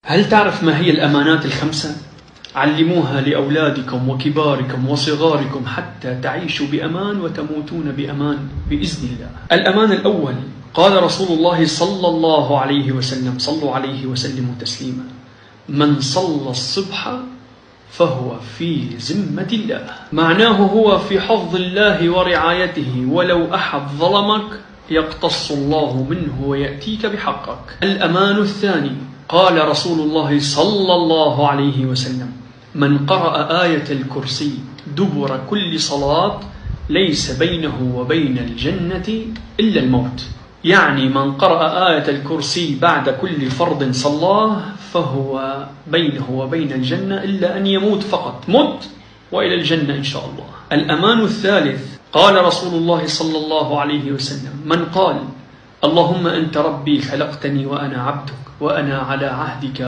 هل تعرف ما هي الأمانات الخمسة؟ علموها لأولادكم وكباركم وصغاركم حتى تعيشوا بأمان وتموتون بأمان بإذن الله. الأمان الأول قال رسول الله صلى الله عليه وسلم: صلوا عليه وسلموا تسليما: من صلى الصبح فهو في ذمة الله. معناه هو في حفظ الله ورعايته، ولو أحد ظلمك يقتص الله منه ويأتيك بحقك. الأمان الثاني قال رسول الله صلى الله عليه وسلم: من قرأ آية الكرسي دبر كل صلاة ليس بينه وبين الجنة إلا الموت. يعني من قرأ آية الكرسي بعد كل فرض صلاه فهو بينه وبين الجنة إلا أن يموت فقط، مت وإلى الجنة إن شاء الله. الأمان الثالث قال رسول الله صلى الله عليه وسلم: من قال اللهم أنت ربي خلقتني وأنا عبدك وأنا على عهدك